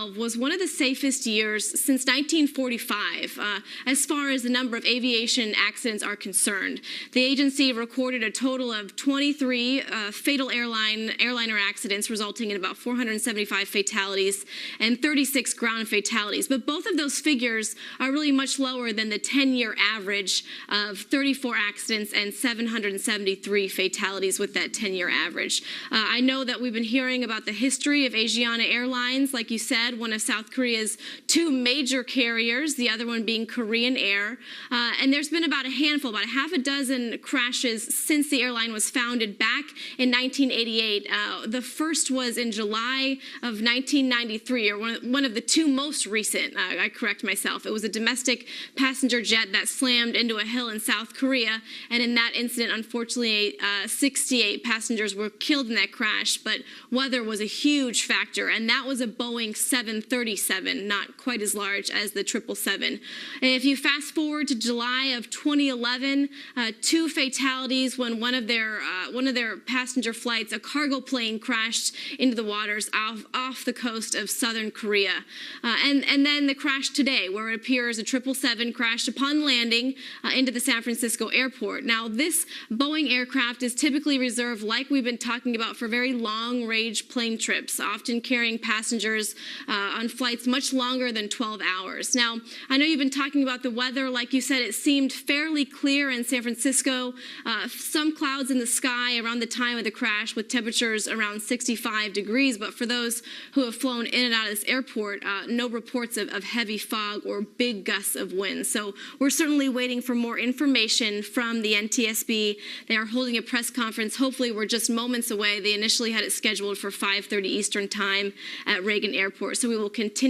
2012 was one of the safest years since 1945 as far as the number of aviation accidents are concerned. The agency recorded a total of 23 fatal airliner accidents, resulting in about 475 fatalities and 36 ground fatalities. But both of those figures are really much lower than the 10-year average of 34 accidents and 773 fatalities with that 10-year average. I know that we've been hearing about the history of Asiana Airlines, like you said, one of South Korea's two major carriers, the other one being Korean Air. And there's been about a handful, about half a dozen crashes since the airline was founded back in 1988. The first was in July of 1993, or one of the two most recent. I correct myself. It was a domestic passenger jet that slammed into a hill in South Korea, and in that incident, unfortunately, 68 passengers were killed in that crash, but weather was a huge factor, and that was a Boeing 737, not quite as large as the 777. And if you fast forward to July of 2011, two fatalities when one of their passenger flights, a cargo plane, crashed into the waters off the coast of southern Korea. And then the crash today, where it appears a 777 crashed upon landing into the San Francisco airport. Now, this Boeing aircraft is typically reserved, like we've been talking about, for very long-range plane trips, often carrying passengers on flights much longer than 12 hours. Now, I know you've been talking about the weather. Like you said, it seemed fairly clear in San Francisco. Some clouds in the sky around the time of the crash with temperatures around 65 degrees. But for those who have flown in and out of this airport, no reports of heavy fog or big gusts of wind. So we're certainly waiting for more information from the NTSB. They are holding a press conference. Hopefully, we're just moments away. They initially had it scheduled for 5:30 Eastern Time at Reagan Airport. So we will continue